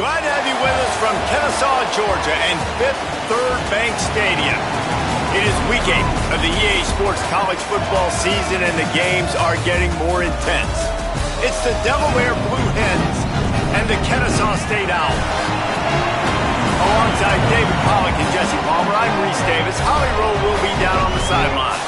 Glad to have you with us from Kennesaw, Georgia, and Fifth Third Bank Stadium. It is week 8 of the EA Sports College football season, and the games are getting more intense. It's the Delaware Blue Hens and the Kennesaw State Owls. Alongside David Pollack and Jesse Palmer, I'm Reese Davis. Holly Rowe will be down on the sideline.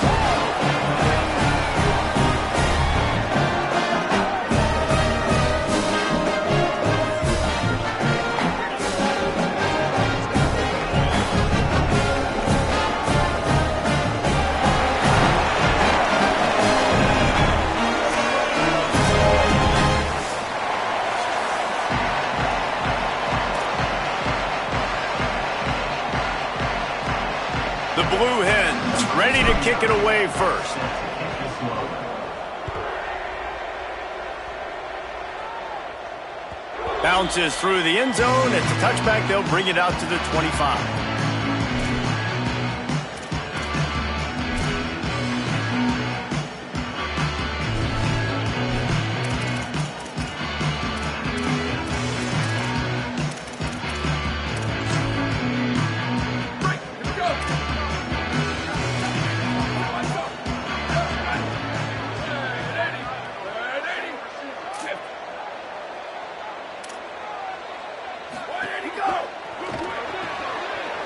The Blue Hens ready to kick it away first. Bounces through the end zone. It's a touchback. They'll bring it out to the 25.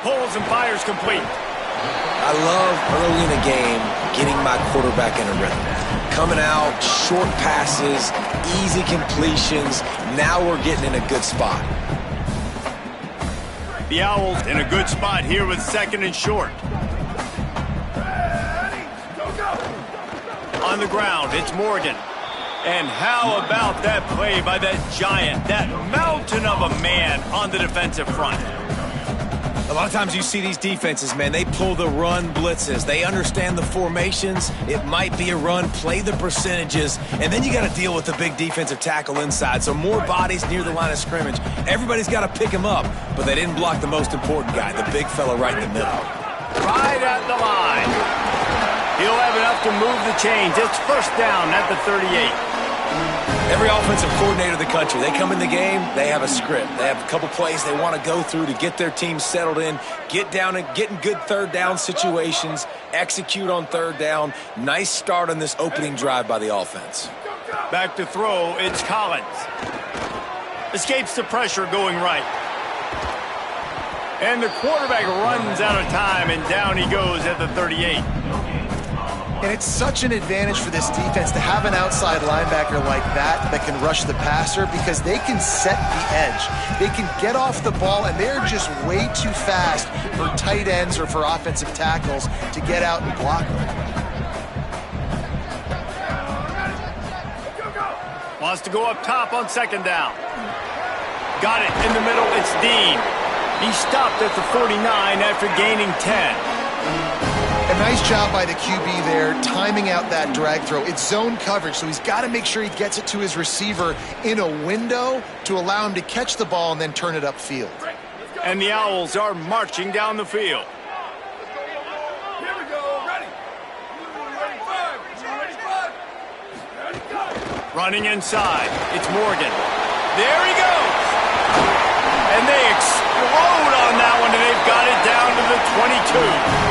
Pulls and fires complete. I love early in a game getting my quarterback in a rhythm. Coming out, short passes, easy completions. Now we're getting in a good spot. The Owls in a good spot here with second and short. On the ground, it's Morgan. And how about that play by that giant, that mountain of a man on the defensive front? A lot of times you see these defenses, man, they pull the run blitzes. They understand the formations. It might be a run, play the percentages, and then you got to deal with the big defensive tackle inside. So more bodies near the line of scrimmage. Everybody's got to pick him up, but they didn't block the most important guy, the big fella right in the middle. Right at the line. He'll have enough to move the chains. It's first down at the 38. Every offensive coordinator in the country, they come in the game, they have a script. They have a couple plays they want to go through to get their team settled in, get down and get in good third down situations, execute on third down. Nice start on this opening drive by the offense. Back to throw, it's Collins. Escapes the pressure going right. And the quarterback runs out of time, and down he goes at the 38. And it's such an advantage for this defense to have an outside linebacker like that can rush the passer, because they can set the edge. They can get off the ball, and they're just way too fast for tight ends or for offensive tackles to get out and block them. Wants to go up top on second down. Got it in the middle, it's Dean. He stopped at the 49 after gaining 10. A nice job by the QB there, timing out that drag throw. It's zone coverage, so he's got to make sure he gets it to his receiver in a window to allow him to catch the ball and then turn it upfield. And the Owls are marching down the field. Here we go, ready. Running inside, it's Morgan. There he goes. And they explode on that one, and they've got it down to the 22.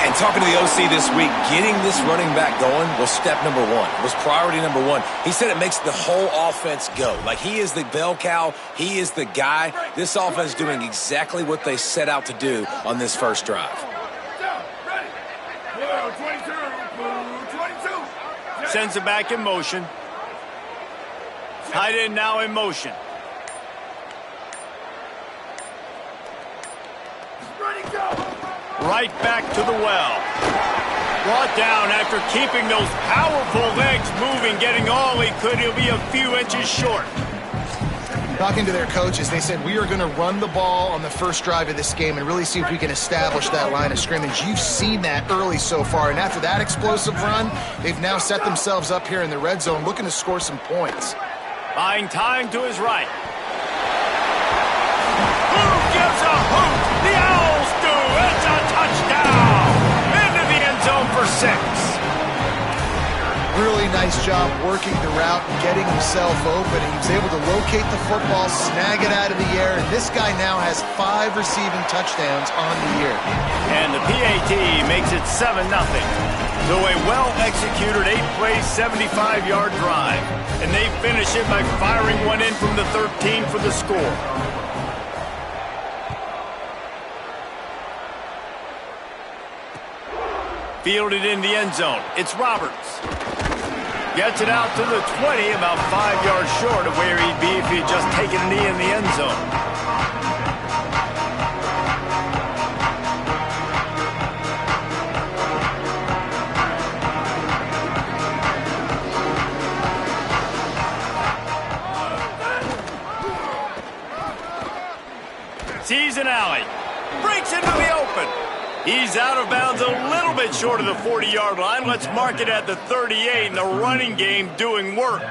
And talking to the OC this week, getting this running back going was step number one, was priority number one. He said it makes the whole offense go. Like, he is the bell cow, he is the guy. This offense is doing exactly what they set out to do on this first drive. Sends it back in motion. Tight end now in motion. Right back to the well. Brought down after keeping those powerful legs moving, getting all he could. He'll be a few inches short. Talking to their coaches, they said, we are going to run the ball on the first drive of this game and really see if we can establish that line of scrimmage. You've seen that early so far, and after that explosive run, they've now set themselves up here in the red zone looking to score some points. Buying time to his right. Who gives a hoot? The Owls do. It's a touchdown. Into the end zone for 6. Really nice job working the route and getting himself open. And he was able to locate the football, snag it out of the air, and this guy now has 5 receiving touchdowns on the year. And the PAT makes it 7-0. So a well-executed 8-play, 75-yard drive. And they finish it by firing one in from the 13 for the score. Fielded in the end zone. It's Roberts. Gets it out to the 20, about 5 yards short of where he'd be if he'd just taken a knee in the end zone. Sees an alley. Breaks into the open. He's out of bounds a little bit short of the 40-yard line. Let's mark it at the 38, and the running game doing work.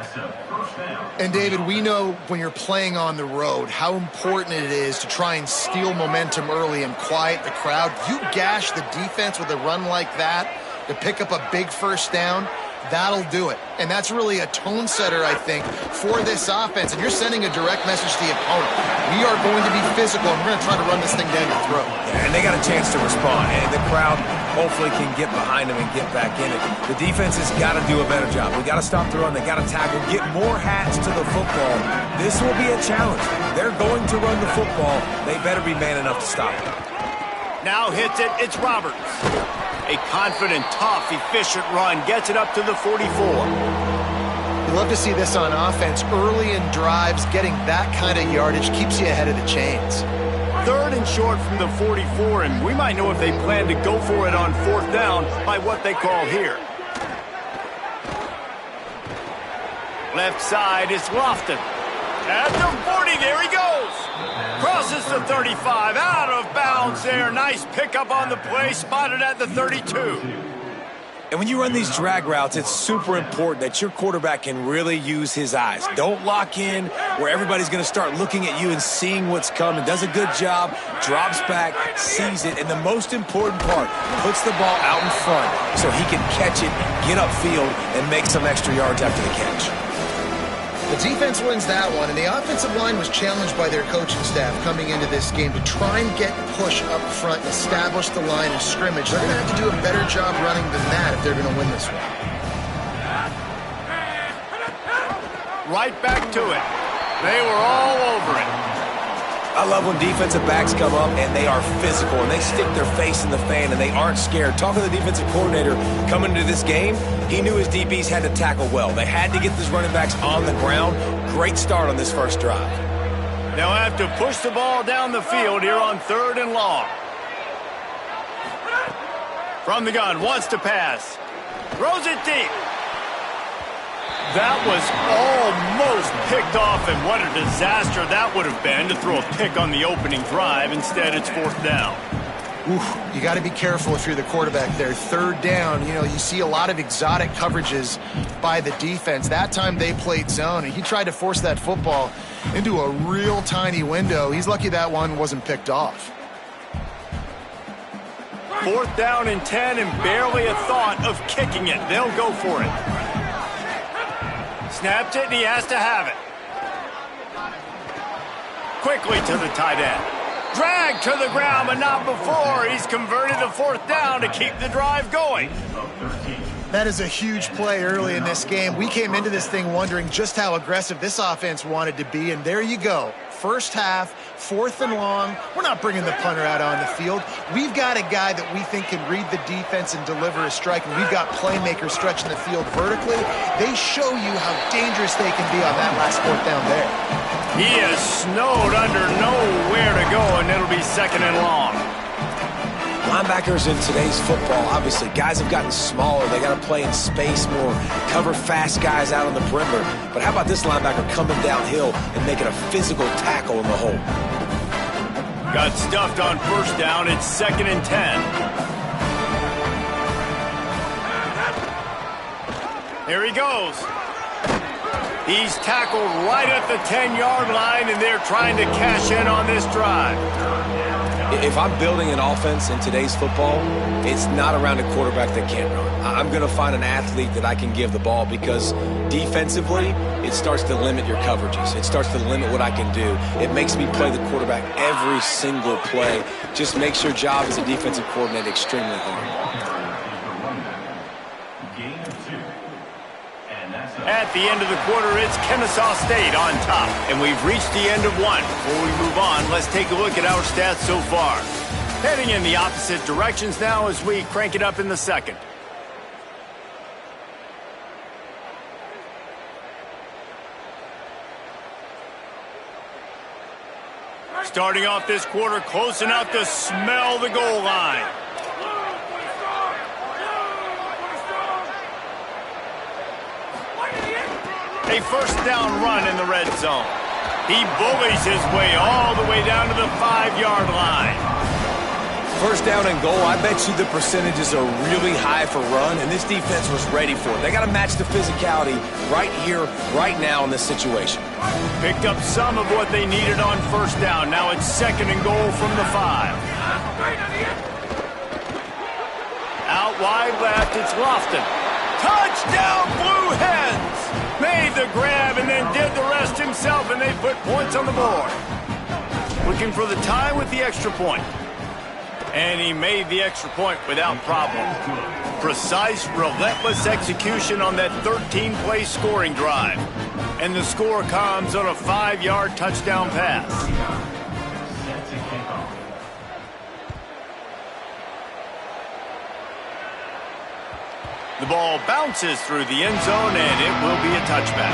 And, David, we know when you're playing on the road how important it is to try and steal momentum early and quiet the crowd. You gash the defense with a run like that to pick up a big first down, that'll do it. And that's really a tone setter, I think, for this offense. And you're sending a direct message to the opponent. We are going to be physical, and we're going to try to run this thing down your throat. Yeah, and they got a chance to respond, and the crowd hopefully can get behind them and get back in it. The defense has got to do a better job. We got to stop the run. They got to tackle, get more hats to the football. This will be a challenge. They're going to run the football. They better be man enough to stop it. Now hits it. It's Roberts. A confident, tough, efficient run gets it up to the 44. You love to see this on offense. Early in drives, getting that kind of yardage keeps you ahead of the chains. 3rd and short from the 44, and we might know if they plan to go for it on 4th down by what they call here. Left side is Lofton. At the 40, there he goes. Crosses the 35, out of bounds there. Nice pickup on the play, spotted at the 32. And when you run these drag routes, it's super important that your quarterback can really use his eyes. Don't lock in where everybody's going to start looking at you and seeing what's coming. Does a good job, drops back, sees it, and the most important part, puts the ball out in front so he can catch it, get upfield, and make some extra yards after the catch. The defense wins that one, and the offensive line was challenged by their coaching staff coming into this game to try and get push up front and establish the line of scrimmage. They're going to have to do a better job running than that if they're going to win this one. Right back to it. They were all over it. I love when defensive backs come up and they are physical and they stick their face in the fan and they aren't scared. Talking to the defensive coordinator coming into this game, he knew his DBs had to tackle well. They had to get these running backs on the ground. Great start on this first drive. They'll have to push the ball down the field here on 3rd and long. From the gun, wants to pass. Throws it deep. That was almost picked off, and what a disaster that would have been to throw a pick on the opening drive. Instead, it's 4th down. Oof, you got to be careful if you're the quarterback there. 3rd down, you see a lot of exotic coverages by the defense. That time they played zone, and he tried to force that football into a real tiny window. He's lucky that one wasn't picked off. 4th down and 10, and barely a thought of kicking it. They'll go for it. Snapped it, and he has to have it. Quickly to the tight end. Dragged to the ground, but not before. He's converted the 4th down to keep the drive going. That is a huge play early in this game. We came into this thing wondering just how aggressive this offense wanted to be, and there you go. First half, 4th and long. We're not bringing the punter out on the field. We've got a guy that we think can read the defense and deliver a strike, and we've got playmakers stretching the field vertically. They show you how dangerous they can be on that last 4th down there. He is snowed under, nowhere to go, and it'll be 2nd and long. Linebackers in today's football, obviously, guys have gotten smaller. They got to play in space more, cover fast guys out on the perimeter. But how about this linebacker coming downhill and making a physical tackle in the hole? Got stuffed on 1st down. It's 2nd and 10. There he goes. He's tackled right at the 10-yard line, and they're trying to cash in on this drive. If I'm building an offense in today's football, it's not around a quarterback that can't run. I'm going to find an athlete that I can give the ball because defensively, it starts to limit your coverages. It starts to limit what I can do. It makes me play the quarterback every single play. Just makes your job as a defensive coordinator extremely hard. At the end of the quarter, it's Kennesaw State on top, and we've reached the end of one. Before we move on, let's take a look at our stats so far. Heading in the opposite directions now as we crank it up in the second. Starting off this quarter, close enough to smell the goal line. A first down run in the red zone. He bullies his way all the way down to the 5-yard line. First down and goal, I bet you the percentages are really high for run, and this defense was ready for it. They got to match the physicality right here, right now in this situation. Picked up some of what they needed on first down. Now it's second and goal from the 5. Out wide left, it's Lofton. Touchdown, Blue Hens! Made the grab and then did the rest himself, and they put points on the board. Looking for the tie with the extra point. And he made the extra point without problem. Precise, relentless execution on that 13-play scoring drive. And the score comes on a 5-yard touchdown pass. The ball bounces through the end zone, and it will be a touchback.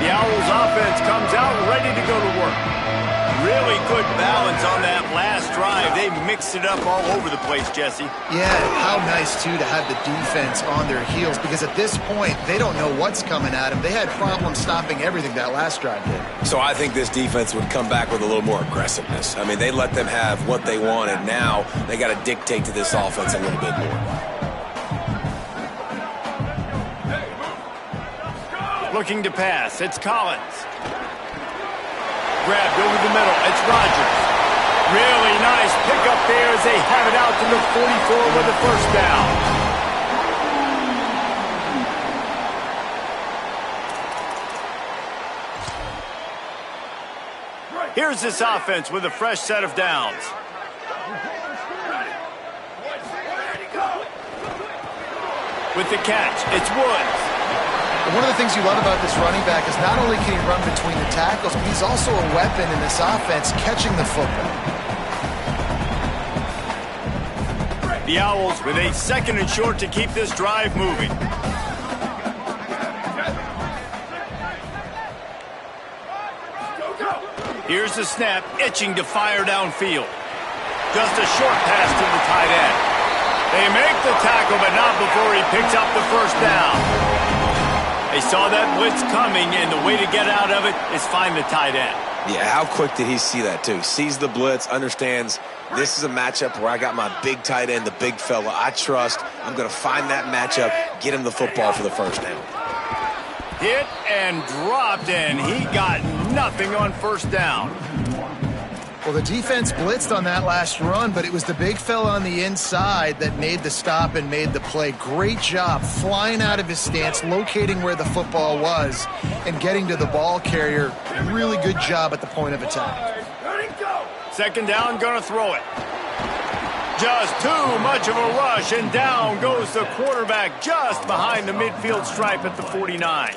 The Owls offense comes out ready to go to work. Really good balance on that last drive. They mixed it up all over the place, Jesse. Yeah, how nice, too, to have the defense on their heels, because at this point, they don't know what's coming at them. They had problems stopping everything that last drive did. So I think this defense would come back with a little more aggressiveness. I mean, they let them have what they wanted. Now they got to dictate to this offense a little bit more. Looking to pass, it's Collins. Grabbed over the middle, it's Rodgers. Really nice pickup there as they have it out to the 44 with the first down. Here's this offense with a fresh set of downs. With the catch, it's Woods. One of the things you love about this running back is not only can he run between the tackles, but he's also a weapon in this offense catching the football. The Owls with a second and short to keep this drive moving. Here's the snap, itching to fire downfield. Just a short pass to the tight end. They make the tackle, but not before he picks up the first down. They saw that blitz coming, and the way to get out of it is find the tight end. Yeah, how quick did he see that, too? Sees the blitz, understands this is a matchup where I got my big tight end, the big fella I trust. I'm going to find that matchup, get him the football for the first down. Hit and dropped, and he got nothing on first down. Well, the defense blitzed on that last run, but it was the big fella on the inside that made the stop and made the play. Great job flying out of his stance, locating where the football was, and getting to the ball carrier. Really good job at the point of attack. Second down, gonna throw it. Just too much of a rush, and down goes the quarterback just behind the midfield stripe at the 49.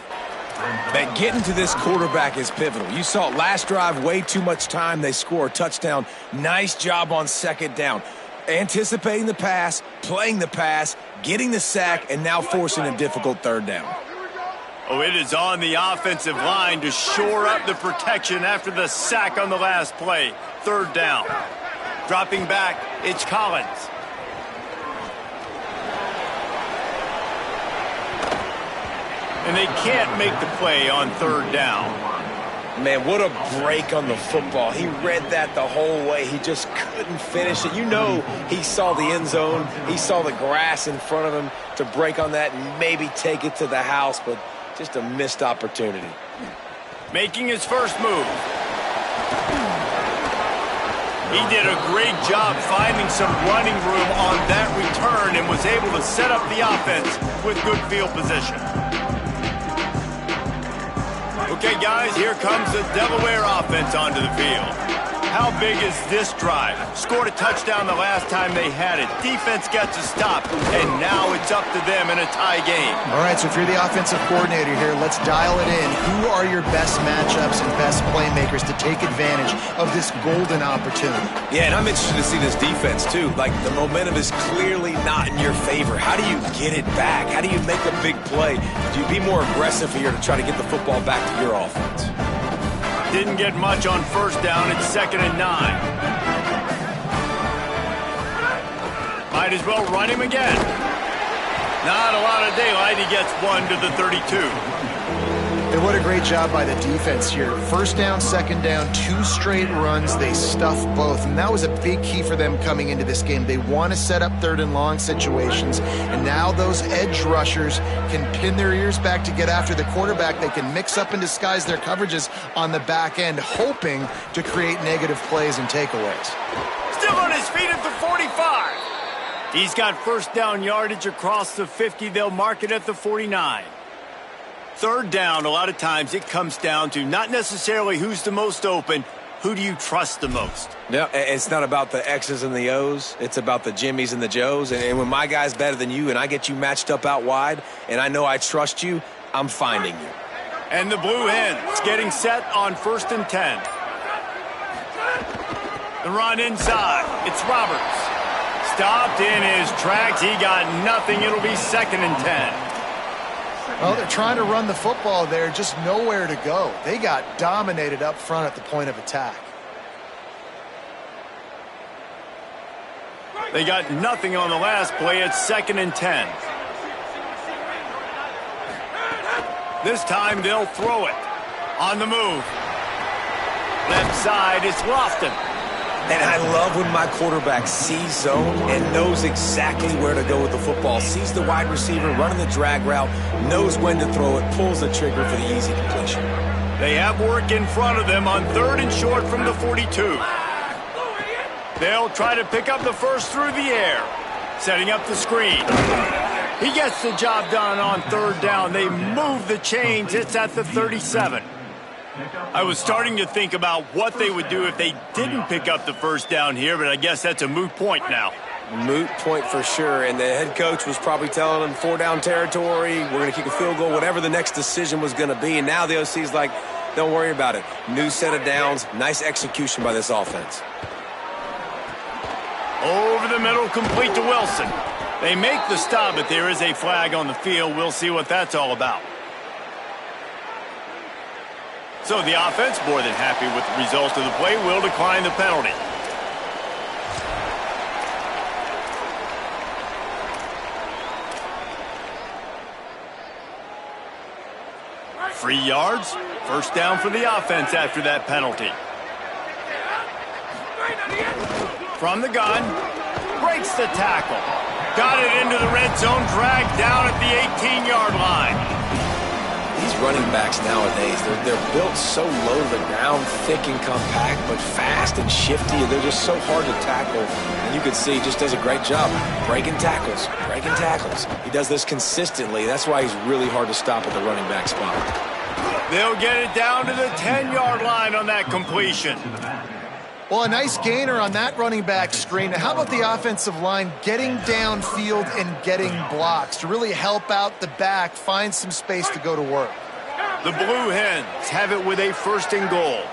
That getting to this quarterback is pivotal. You saw it last drive, way too much time. They score a touchdown. Nice job on second down. Anticipating the pass, playing the pass, getting the sack, and now forcing a difficult third down. Oh, it is on the offensive line to shore up the protection after the sack on the last play. Third down. Dropping back, it's Collins. And they can't make the play on third down. Man, what a break on the football. He read that the whole way. He just couldn't finish it. You know he saw the end zone. He saw the grass in front of him to break on that and maybe take it to the house. But Just a missed opportunity. Making his first move. He did a great job finding some running room on that return and was able to set up the offense with good field position. Okay, guys, here comes the Delaware offense onto the field. How big is this drive? Scored a touchdown the last time they had it. Defense gets a stop, and now it's up to them in a tie game. All right, so if you're the offensive coordinator here, let's dial it in. Who are your best matchups and best playmakers to take advantage of this golden opportunity? Yeah, and I'm interested to see this defense, too. Like, the momentum is clearly not in your favor. How do you get it back? How do you make a big play? Do you be more aggressive here to try to get the football back to your offense? Didn't get much on first down. It's 2nd and 9. Might as well run him again. Not a lot of daylight. He gets one to the 32. And what a great job by the defense here. First down, second down, 2 straight runs. They stuffed both, and that was a big key for them coming into this game. They want to set up 3rd and long situations, and now those edge rushers can pin their ears back to get after the quarterback. They can mix up and disguise their coverages on the back end, hoping to create negative plays and takeaways. Still on his feet at the 45. He's got first down yardage across the 50. They'll mark it at the 49. 3rd down, a lot of times it comes down to not necessarily who's the most open, who do you trust the most? No, it's not about the X's and the O's. It's about the Jimmies and the Joes. And when my guy's better than you and I get you matched up out wide and I know I trust you, I'm finding you. And the Blue Hens getting set on 1st and 10. The run inside. It's Roberts. Stopped in his tracks. He got nothing. It'll be 2nd and 10. Well, they're trying to run the football there, just nowhere to go. They got dominated up front at the point of attack. They got nothing on the last play. It's 2nd and 10. This time they'll throw it. On the move. Left side, it's Lofton. And I love when my quarterback sees zone and knows exactly where to go with the football. Sees the wide receiver running the drag route, knows when to throw it, pulls the trigger for the easy completion. They have work in front of them on 3rd and short from the 42. They'll try to pick up the first through the air. Setting up the screen. He gets the job done on 3rd down. They move the chains. It's at the 37. I was starting to think about what they would do if they didn't pick up the first down here, but I guess that's a moot point now. Moot point for sure, and the head coach was probably telling them 4-down territory, we're going to kick a field goal, whatever the next decision was going to be, and now the OC's like, don't worry about it. New set of downs, nice execution by this offense. Over the middle, complete to Wilson. They make the stop, but there is a flag on the field. We'll see what that's all about. So the offense, more than happy with the result of the play, will decline the penalty. 3 yards. First down for the offense after that penalty. From the gun. Breaks the tackle. Got it into the red zone. Dragged down at the 18-yard line. These running backs nowadays, they're built so low to the ground, thick and compact, but fast and shifty. They're just so hard to tackle. And you can see he just does a great job breaking tackles, breaking tackles. He does this consistently. That's why he's really hard to stop at the running back spot. They'll get it down to the 10-yard line on that completion. Well, a nice gainer on that running back screen. Now, how about the offensive line getting downfield and getting blocks to really help out the back, find some space to go to work? The Blue Hens have it with a 1st and goal.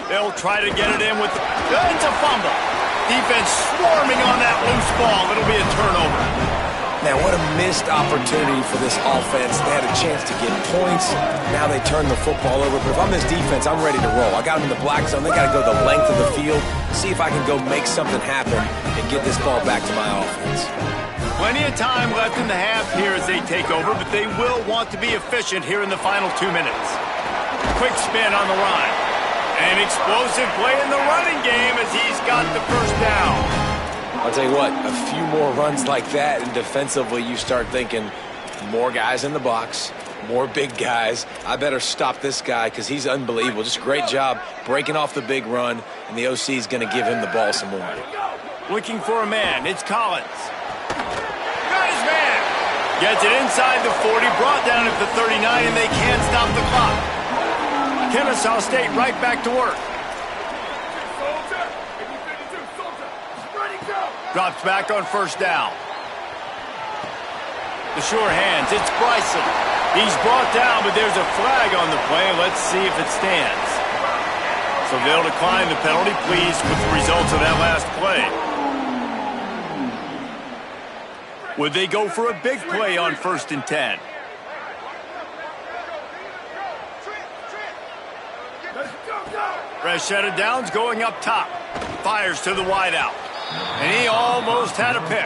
They'll try to get it in with it's a fumble. Defense swarming on that loose ball. It'll be a turnover. Man, what a missed opportunity for this offense. They had a chance to get points. Now they turn the football over. But if I'm this defense, I'm ready to roll. I got them in the black zone. They got to go the length of the field, see if I can go make something happen and get this ball back to my offense. Plenty of time left in the half here as they take over, but they will want to be efficient here in the final 2 minutes. Quick spin on the run. An explosive play in the running game as he's got the first down. I'll tell you what, a few more runs like that, and defensively you start thinking, More guys in the box, more big guys. I better stop this guy because he's unbelievable. Just a great job breaking off the big run, and the OC is going to give him the ball some more. Looking for a man. It's Collins. Got his man. Gets it inside the 40, brought down at the 39, and they can't stop the clock. Kennesaw State right back to work. Drops back on first down. The sure hands, it's Bryson. He's brought down, but there's a flag on the play. Let's see if it stands. So they'll decline the penalty, pleased with the results of that last play. Would they go for a big play on 1st and 10? Fresh set of downs going up top. Fires to the wideout. And he almost had a pick.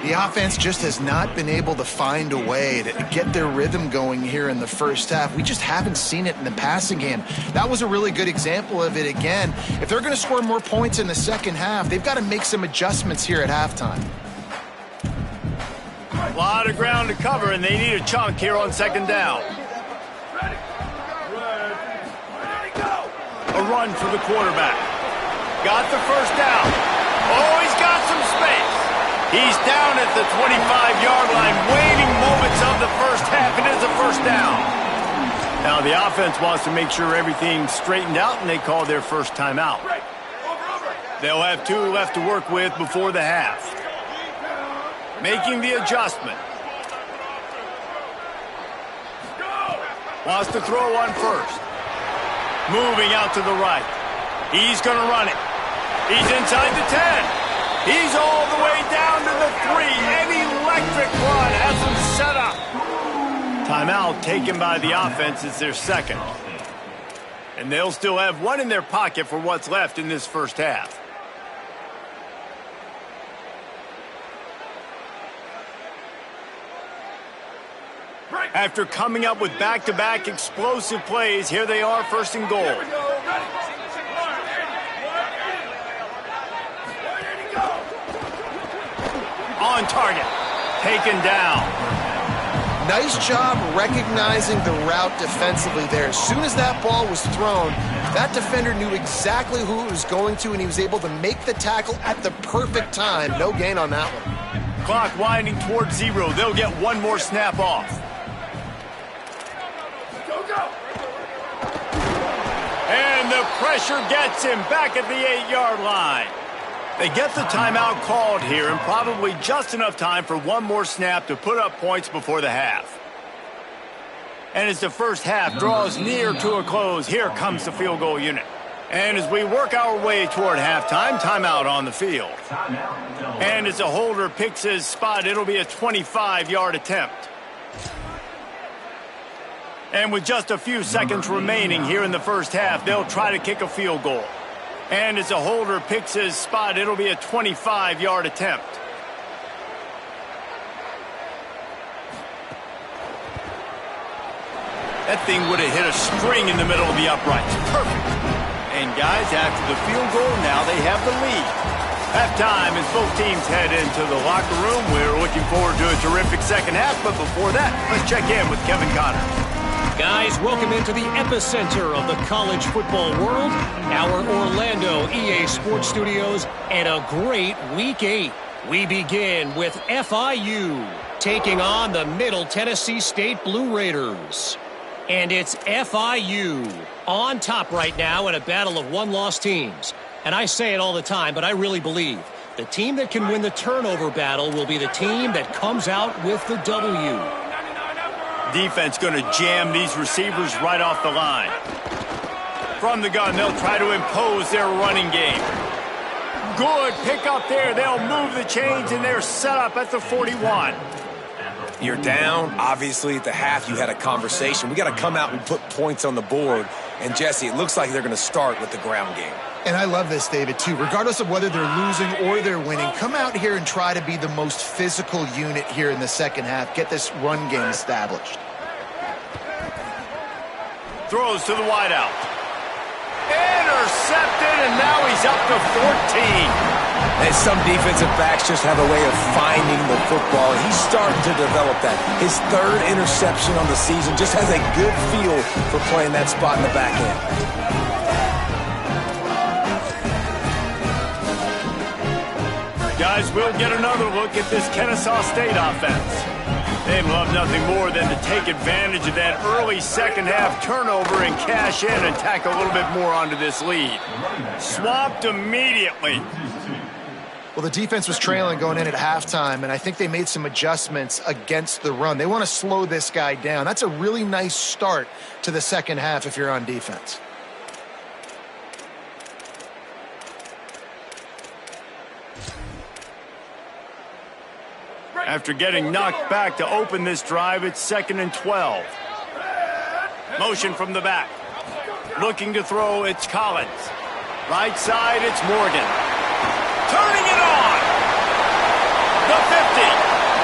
The offense just has not been able to find a way to get their rhythm going here in the first half. We just haven't seen it in the passing game. That was a really good example of it again. If they're going to score more points in the second half, they've got to make some adjustments here at halftime. A lot of ground to cover, and they need a chunk here on 2nd down. A run for the quarterback. Got the first down. Oh, he's got some space. He's down at the 25-yard line, waning moments of the first half. It is a first down. Now the offense wants to make sure everything's straightened out, and they call their first timeout. They'll have 2 left to work with before the half. Making the adjustment. Wants to throw on first. Moving out to the right. He's going to run it. He's inside the 10. He's all the way down to the 3. An electric run has him set up. Timeout taken by the offense. It's their second. And they'll still have 1 in their pocket for what's left in this first half. After coming up with back-to-back explosive plays, here they are, 1st and goal. On target. Taken down. Nice job recognizing the route defensively there. As soon as that ball was thrown, that defender knew exactly who it was going to, and he was able to make the tackle at the perfect time. No gain on that one. Clock winding towards 0. They'll get 1 more snap off. And the pressure gets him back at the 8-yard line. They get the timeout called here, and probably just enough time for 1 more snap to put up points before the half. And as the first half draws near to a close, here comes the field goal unit. And as we work our way toward halftime, timeout on the field. And as the holder picks his spot, it'll be a 25-yard attempt. And with just a few seconds remaining here in the first half, they'll try to kick a field goal. And as the holder picks his spot, it'll be a 25-yard attempt. That thing would have hit a string in the middle of the uprights. Perfect. And guys, after the field goal, now they have the lead. Halftime as both teams head into the locker room. We're looking forward to a terrific second half, but before that, let's check in with Kevin Connor. Guys, welcome into the epicenter of the college football world, our Orlando EA Sports Studios, and a great Week 8. We begin with FIU taking on the Middle Tennessee State Blue Raiders. And it's FIU on top right now in a battle of one-loss teams. And I say it all the time, but I really believe the team that can win the turnover battle will be the team that comes out with the W. Defense going to jam these receivers right off the line. From the gun, they'll try to impose their running game. Good pick up there. They'll move the chains, and they're set up at the 41. You're down. Obviously, at the half, you had a conversation. We got to come out and put points on the board. And, Jesse, it looks like they're going to start with the ground game. And I love this, David, too. Regardless of whether they're losing or they're winning, come out here and try to be the most physical unit here in the second half. Get this run game established. Throws to the wideout. Intercepted, and now he's up to 14. And some defensive backs just have a way of finding the football, and he's starting to develop that. His third interception on the season, just has a good feel for playing that spot in the back end. Guys, we'll get another look at this Kennesaw State offense. They'd love nothing more than to take advantage of that early second-half turnover and cash in and tack a little bit more onto this lead. Swamped immediately. Well, the defense was trailing going in at halftime, and I think they made some adjustments against the run. They want to slow this guy down. That's a really nice start to the second half if you're on defense. After getting knocked back to open this drive, it's 2nd and 12. Motion from the back. Looking to throw, it's Collins. Right side, it's Morgan. Turning it on! The 50,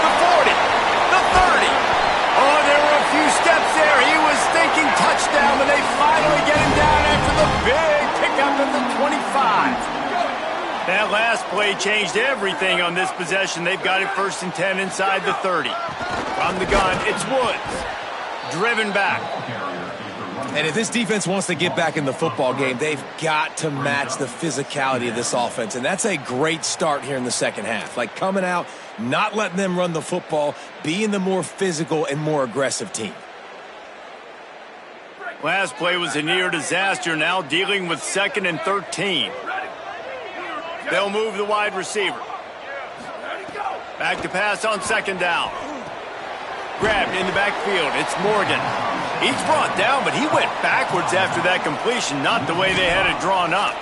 the 40, the 30. Oh, there were a few steps there. He was thinking touchdown, but they finally get him down after the big pickup at the 25. That last play changed everything on this possession. They've got it 1st and 10 inside the 30. From the gun, it's Woods. Driven back. And if this defense wants to get back in the football game, they've got to match the physicality of this offense. And that's a great start here in the second half. Like coming out, not letting them run the football, being the more physical and more aggressive team. Last play was a near disaster, now dealing with 2nd and 13. They'll move the wide receiver. Back to pass on 2nd down. Grabbed in the backfield. It's Morgan. He's brought down, but he went backwards after that completion, not the way they had it drawn up.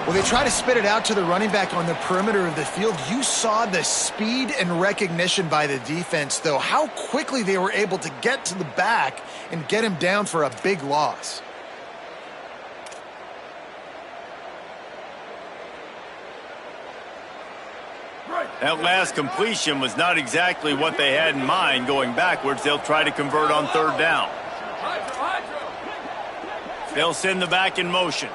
Well, they try to spit it out to the running back on the perimeter of the field. You saw the speed and recognition by the defense, though, how quickly they were able to get to the back and get him down for a big loss. That last completion was not exactly what they had in mind. Going backwards, they'll try to convert on 3rd down. They'll send the back in motion.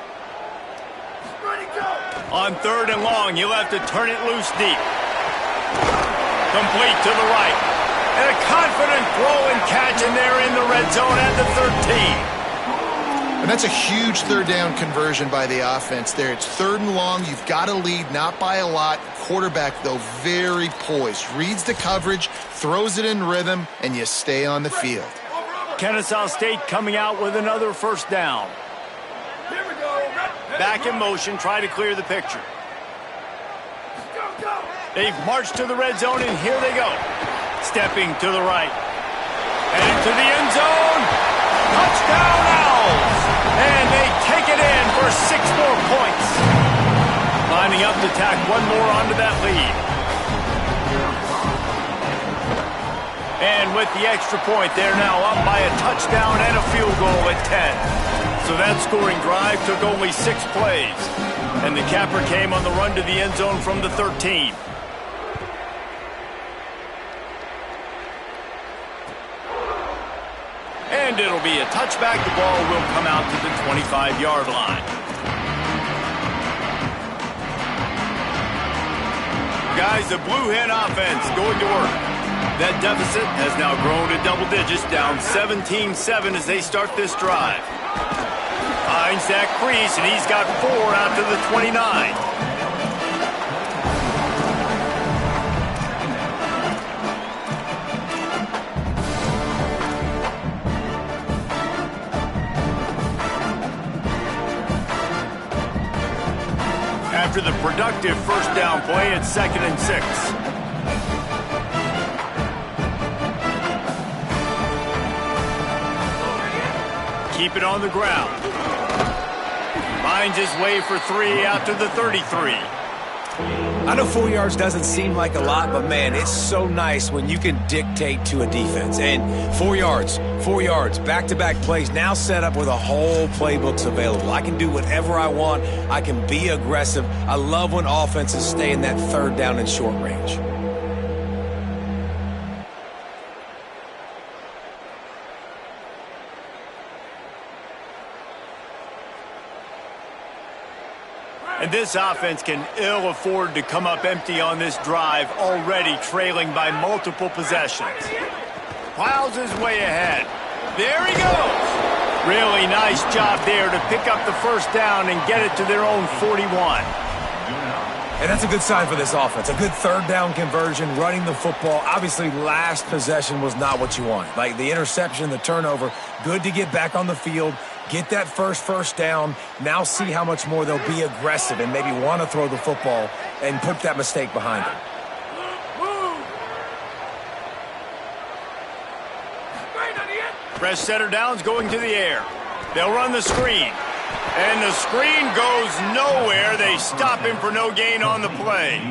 On 3rd and long, you'll have to turn it loose deep. Complete to the right. And a confident throw and catch, and they're in the red zone at the 13. And that's a huge 3rd down conversion by the offense there. It's 3rd and long. You've got to lead, not by a lot. Quarterback, though, very poised. Reads the coverage, throws it in rhythm, and you stay on the field. Kennesaw State coming out with another 1st down. Back in motion, try to clear the picture. They've marched to the red zone, and here they go. Stepping to the right. And into the end zone. Touchdown, Owls! And they take it in for 6 more points. Lining up to tack one more onto that lead. And with the extra point, they're now up by a touchdown and a field goal at 10. So that scoring drive took only 6 plays. And the capper came on the run to the end zone from the 13. And it'll be a touchback. The ball will come out to the 25-yard line. Guys, the Blue Hen offense going to work. That deficit has now grown to double digits, down 17-7 as they start this drive. Finds that crease, and he's got 4 out to the 29. After the productive 1st down play, it's 2nd and 6. Keep it on the ground. Finds his way for 3 out to the 33. I know 4 yards doesn't seem like a lot, but man, it's so nice when you can dictate to a defense. And 4 yards, back-to-back plays now set up where the whole playbook's available. I can do whatever I want. I can be aggressive. I love when offenses stay in that 3rd down and short range. And this offense can ill afford to come up empty on this drive, already trailing by multiple possessions. Plows his way ahead. There he goes. Really nice job there to pick up the first down and get it to their own 41. And that's a good sign for this offense. A good third down conversion, running the football. Obviously, last possession was not what you want. Like the interception, the turnover, good to get back on the field, get that first down. Now see how much more they'll be aggressive and maybe want to throw the football and put that mistake behind them. Fresh setter downs going to the air. They'll run the screen. And the screen goes nowhere. They stop him for no gain on the play.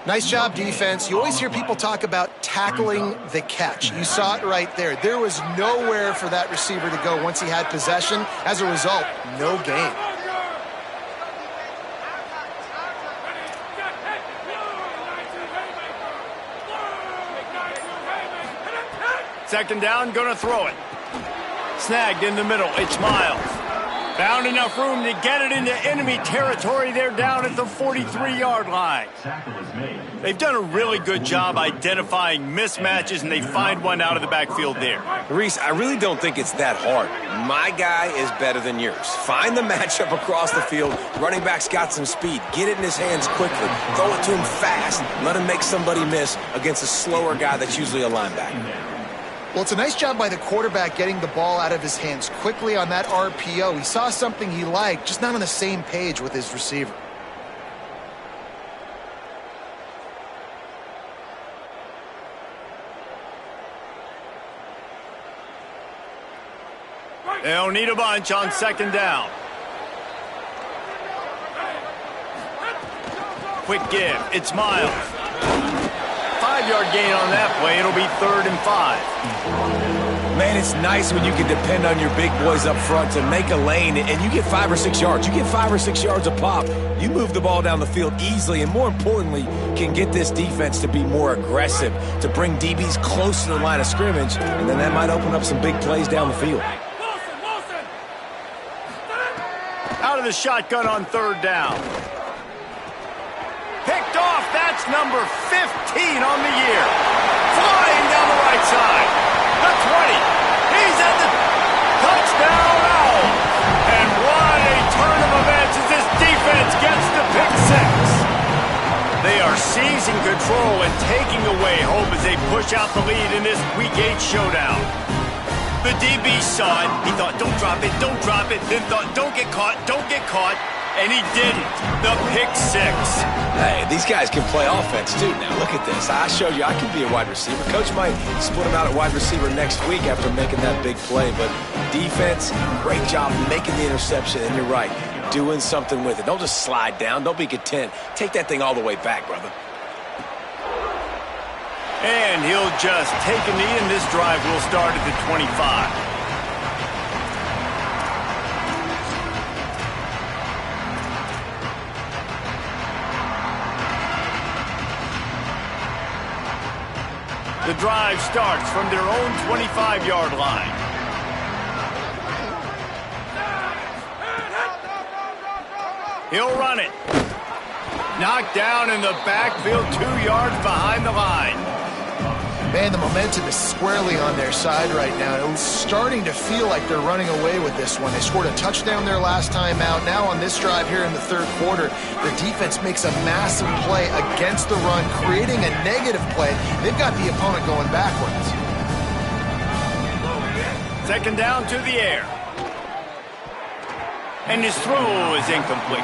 Nice job, defense. You always hear people talk about tackling the catch. You saw it right there. There was nowhere for that receiver to go once he had possession. As a result, no gain. Second down, gonna throw it. Snagged in the middle, it's Miles. Found enough room to get it into enemy territory. They're down at the 43-yard line. They've done a really good job identifying mismatches, and they find one out of the backfield there. Reese, I really don't think it's that hard. My guy is better than yours. Find the matchup across the field. Running back's got some speed. Get it in his hands quickly. Throw it to him fast. Let him make somebody miss against a slower guy that's usually a linebacker. Well, it's a nice job by the quarterback getting the ball out of his hands quickly on that RPO. He saw something he liked, just not on the same page with his receiver. They'll need a bunch on second down. Quick give. It's Miles. 5-yard gain on that play. It'll be 3rd and 5. Man, it's nice when you can depend on your big boys up front to make a lane, and you get 5 or 6 yards. You get 5 or 6 yards a pop. You move the ball down the field easily, and more importantly, can get this defense to be more aggressive, to bring DBs close to the line of scrimmage, and then that might open up some big plays down the field. Out of the shotgun on 3rd down. Picked off. That's number 15 on the year. Flying down the right side. The 20. He's at the touchdown. Owl. And what a turn of events as this defense gets the pick 6. They are seizing control and taking away hope as they push out the lead in this Week 8 showdown. The DB saw it. He thought, don't drop it, don't drop it. Then thought, don't get caught, don't get caught. And he didn't. The pick 6. Hey, these guys can play offense, too. Now, look at this. I showed you I can be a wide receiver. Coach might split him out at wide receiver next week after making that big play. But defense, great job making the interception. And you're right, doing something with it. Don't just slide down. Don't be content. Take that thing all the way back, brother. And he'll just take a knee, and this drive will start at the 25. The drive starts from their own 25-yard line. He'll run it. Knocked down in the backfield, 2 yards behind the line. Man, the momentum is squarely on their side right now. It's starting to feel like they're running away with this one. They scored a touchdown their last time out. Now on this drive here in the 3rd quarter, the defense makes a massive play against the run, creating a negative play. They've got the opponent going backwards. Second down to the air. And his throw is incomplete.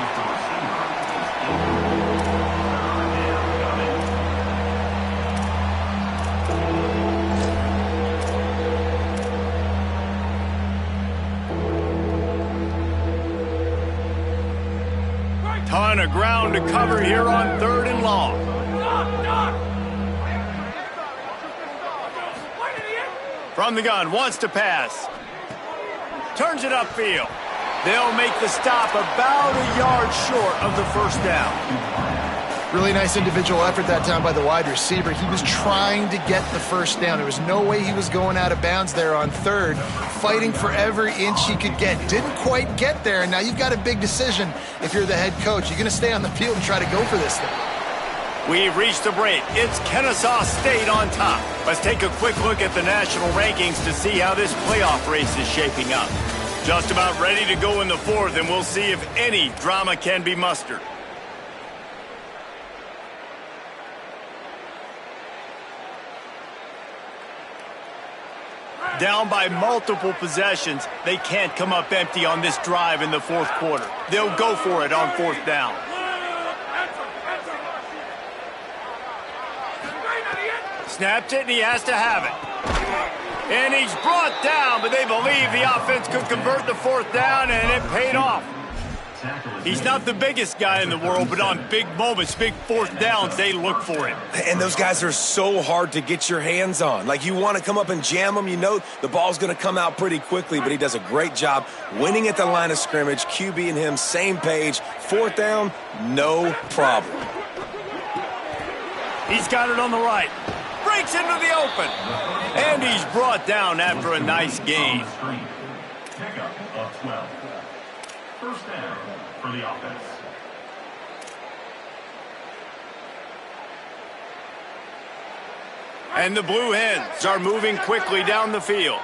Ton of ground to cover here on 3rd and long. From the gun, wants to pass. Turns it upfield. They'll make the stop about a yard short of the first down. Really nice individual effort that time by the wide receiver. He was trying to get the first down. There was no way he was going out of bounds there on third, fighting for every inch he could get. Didn't quite get there, and now you've got a big decision if you're the head coach. You're going to stay on the field and try to go for this thing. We've reached the break. It's Kennesaw State on top. Let's take a quick look at the national rankings to see how this playoff race is shaping up. Just about ready to go in the fourth, and we'll see if any drama can be mustered. Down by multiple possessions, they can't come up empty on this drive in the fourth quarter. They'll go for it on fourth down. Snapped it, and he has to have it. And he's brought down, but they believe the offense could convert the fourth down, and it paid off. He's not the biggest guy in the world, but on big moments, big fourth downs, they look for him. And those guys are so hard to get your hands on. Like, you want to come up and jam them. You know the ball's going to come out pretty quickly, but he does a great job winning at the line of scrimmage. QB and him, same page. Fourth down, no problem. He's got it on the right. Breaks into the open. And he's brought down after a nice gain. Pickup of 12. First down for the offense. And the Blue Hens are moving quickly down the field.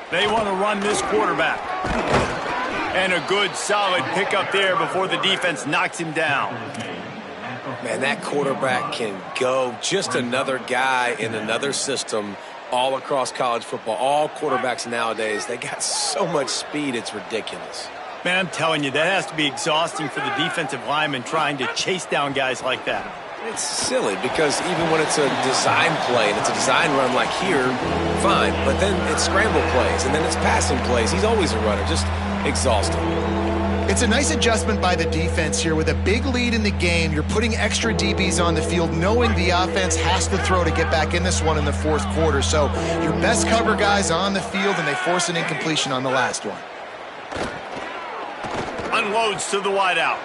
They want to run this quarterback. And a good, solid pickup there before the defense knocks him down. Man, that quarterback can go. Just another guy in another system all across college football. All quarterbacks nowadays, they got so much speed, it's ridiculous. Man, I'm telling you, that has to be exhausting for the defensive lineman trying to chase down guys like that. It's silly because even when it's a design play and it's a design run like here, fine. But then it's scramble plays and then it's passing plays. He's always a runner, just exhausting. It's a nice adjustment by the defense here. With a big lead in the game, you're putting extra DBs on the field, knowing the offense has to throw to get back in this one in the fourth quarter. So your best cover guys on the field, and they force an incompletion on the last one. Unloads to the wideout.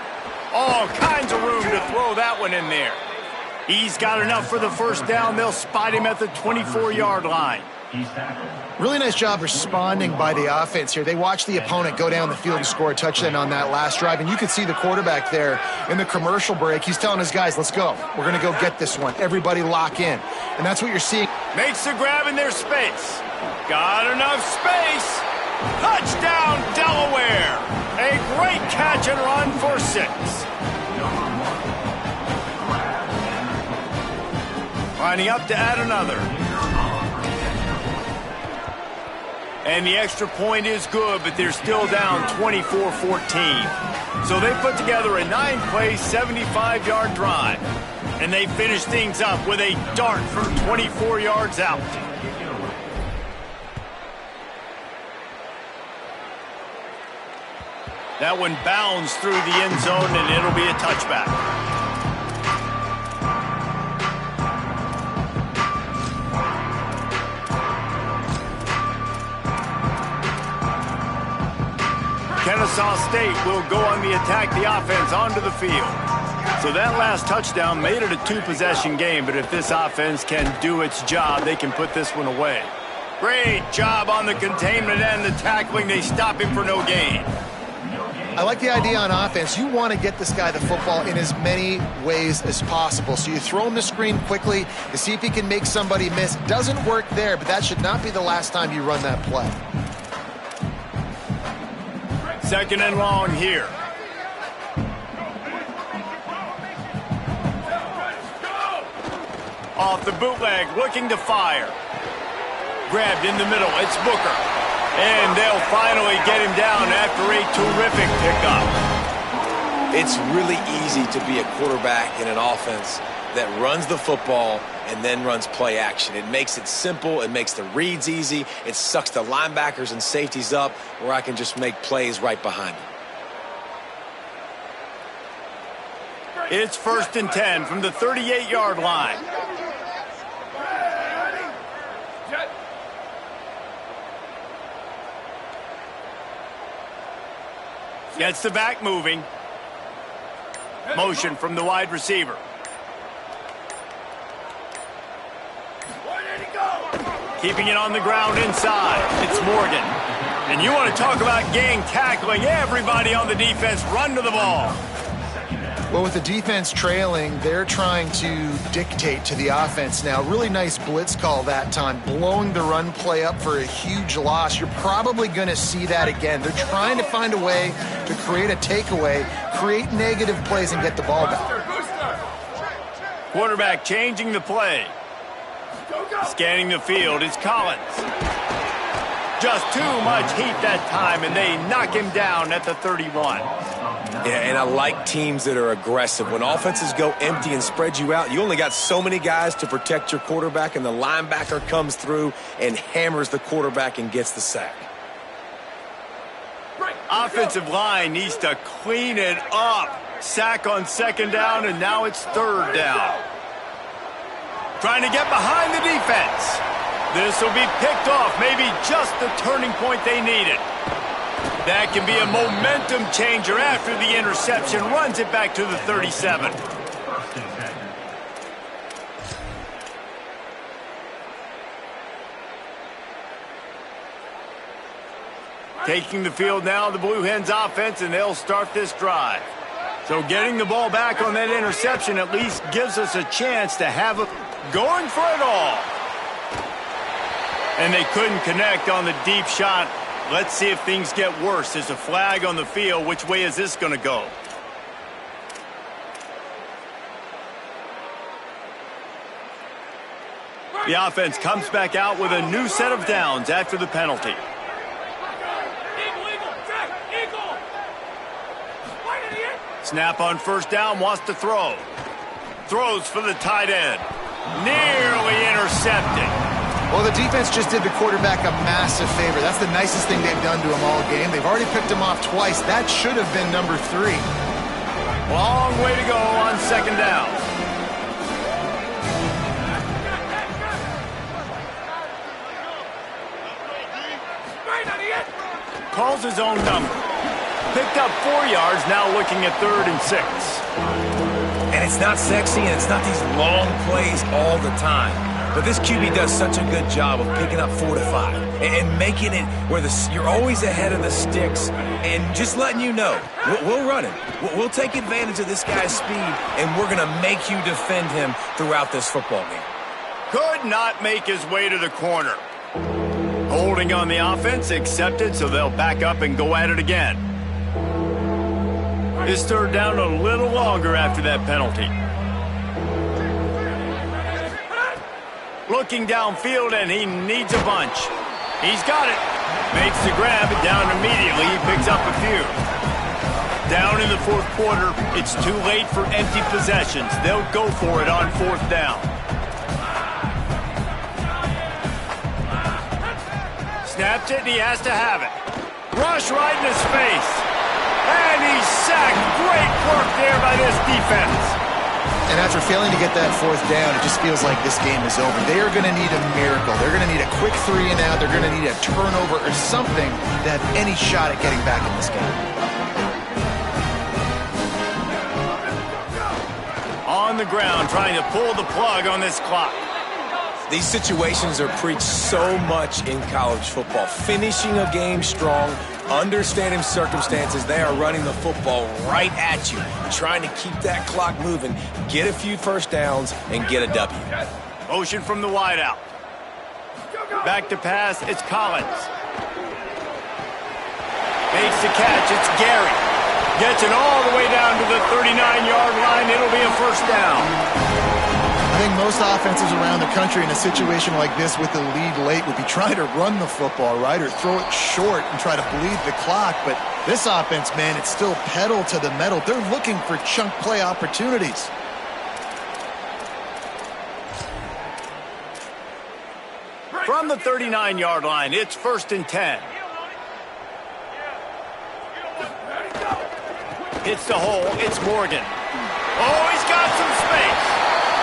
All kinds of room to throw that one in there. He's got enough for the first down. They'll spot him at the 24-yard line. Really nice job responding by the offense here. They watched the opponent go down the field and score a touchdown on that last drive. And you could see the quarterback there in the commercial break. He's telling his guys, let's go. We're going to go get this one. Everybody lock in. And that's what you're seeing. Makes the grab in their space. Got enough space. Touchdown, Delaware. A great catch and run for 6. Lining up to add another. And the extra point is good, but they're still down 24-14. So they put together a 9-play, 75-yard drive. And they finish things up with a dart from 24 yards out. That one bounds through the end zone, and it'll be a touchback. Kennesaw State will go on the attack, the offense onto the field. So that last touchdown made it a 2-possession game, but if this offense can do its job, they can put this one away. Great job on the containment and the tackling. They stop him for no gain. I like the idea on offense. You want to get this guy the football in as many ways as possible. So you throw him the screen quickly to see if he can make somebody miss. Doesn't work there, but that should not be the last time you run that play. Second and long here. Off the bootleg, looking to fire. Grabbed in the middle, it's Booker. And they'll finally get him down after a terrific pickup. It's really easy to be a quarterback in an offense that runs the football and then runs play action. It makes it simple. It makes the reads easy. It sucks the linebackers and safeties up where I can just make plays right behind them. It's 1st and 10 from the 38-yard line. Gets the back moving. Motion from the wide receiver. Where did he go? Keeping it on the ground inside. It's Morgan. And you want to talk about gang tackling. Everybody on the defense run to the ball. Well, with the defense trailing, they're trying to dictate to the offense now. Really nice blitz call that time, blowing the run play up for a huge loss. You're probably going to see that again. They're trying to find a way to create a takeaway, create negative plays, and get the ball back. Quarterback changing the play. Scanning the field, it's Collins. Just too much heat that time, and they knock him down at the 31. Yeah, and I like teams that are aggressive. When offenses go empty and spread you out, you only got so many guys to protect your quarterback, and the linebacker comes through and hammers the quarterback and gets the sack. Offensive line needs to clean it up. Sack on second down, and now it's third down. Trying to get behind the defense. This will be picked off, maybe just the turning point they needed. That can be a momentum changer after the interception. Runs it back to the 37. Taking the field now, the Blue Hens offense, and they'll start this drive. So getting the ball back on that interception at least gives us a chance to have it going for it all. And they couldn't connect on the deep shot. Let's see if things get worse. There's a flag on the field. Which way is this going to go? The offense comes back out with a new set of downs after the penalty. Snap on first down, wants to throw. Throws for the tight end. Nearly intercepted. Well, the defense just did the quarterback a massive favor. That's the nicest thing they've done to him all game. They've already picked him off twice. That should have been number 3. Long way to go on second down. Calls his own number. Picked up 4 yards, now looking at 3rd and 6. And it's not sexy, and it's not these long plays all the time. But this QB does such a good job of picking up 4 to 5 and making it where you're always ahead of the sticks and just letting you know, we'll run it. We'll take advantage of this guy's speed, and we're going to make you defend him throughout this football game. Could not make his way to the corner. Holding on the offense, accepted, so they'll back up and go at it again. This third down a little longer after that penalty. Looking downfield, and he needs a bunch. He's got it. Makes the grab, and down immediately. He picks up a few. Down in the fourth quarter, it's too late for empty possessions. They'll go for it on fourth down. Snaps it, and he has to have it. Rush right in his face. And he's sacked. Great work there by this defense. And after failing to get that fourth down, it just feels like this game is over. They are going to need a miracle. They're going to need a quick 3 and out. They're going to need a turnover or something to have any shot at getting back in this game. On the ground, trying to pull the plug on this clock. These situations are preached so much in college football. Finishing a game strong, understanding circumstances. They are running the football right at you, trying to keep that clock moving, get a few first downs, and get a W. Motion from the wideout. Back to pass, it's Collins. Makes the catch, it's Gary. Gets it all the way down to the 39-yard line. It'll be a first down. I think most offenses around the country in a situation like this with the lead late would be trying to run the football, right, or throw it short and try to bleed the clock. But this offense, man, it's still pedal to the metal. They're looking for chunk play opportunities. From the 39-yard line, it's 1st and 10. Hits the hole, it's Morgan. Oh, he's got some space.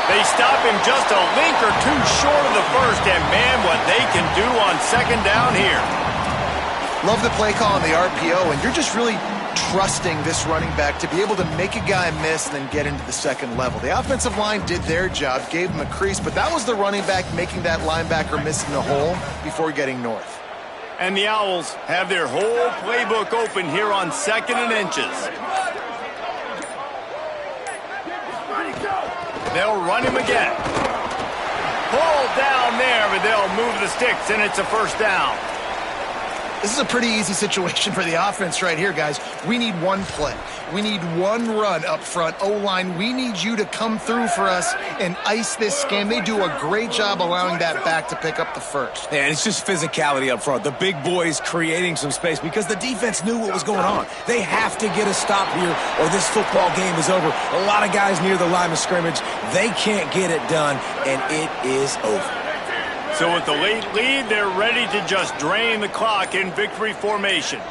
They stop him just a link or two short of the first, and man, what they can do on second down here. Love the play call on the RPO, and you're just really trusting this running back to be able to make a guy miss and then get into the second level. The offensive line did their job, gave him a crease, but that was the running back making that linebacker miss in the hole before getting north. And the Owls have their whole playbook open here on 2nd and inches. They'll run him again. Pulled down there, but they'll move the sticks, and it's a first down. This is a pretty easy situation for the offense right here, guys. We need one play. We need one run up front. O-line, we need you to come through for us and ice this game. They do a great job allowing that back to pick up the first. Yeah, and it's just physicality up front. The big boys creating some space because the defense knew what was going on. They have to get a stop here or this football game is over. A lot of guys near the line of scrimmage. They can't get it done, and it is over. So with the late lead, they're ready to just drain the clock in victory formation.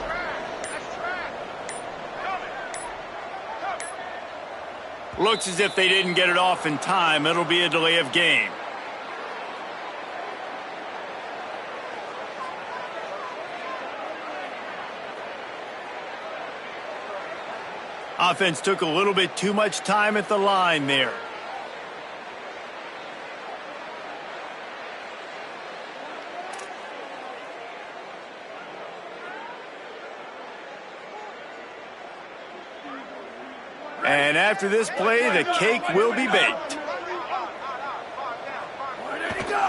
Looks as if they didn't get it off in time. It'll be a delay of game. Offense took a little bit too much time at the line there. And after this play, the cake will be baked.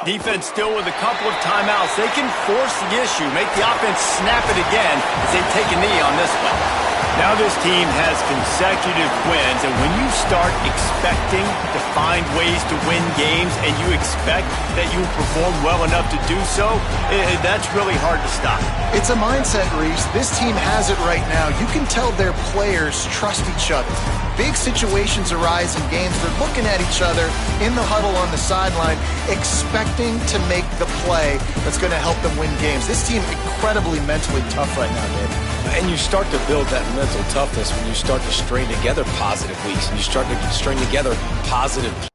Defense still with a couple of timeouts. They can force the issue, make the offense snap it again as they take a knee on this one. Now this team has consecutive wins, and when you start expecting to find ways to win games and you expect that you perform well enough to do so, that's really hard to stop. It's a mindset, Reese. This team has it right now. You can tell their players trust each other. Big situations arise in games. They're looking at each other in the huddle on the sideline, expecting to make the play that's going to help them win games. This team incredibly mentally tough right now, Dave. And you start to build that mental toughness when you start to string together positive weeks and you start to string together positive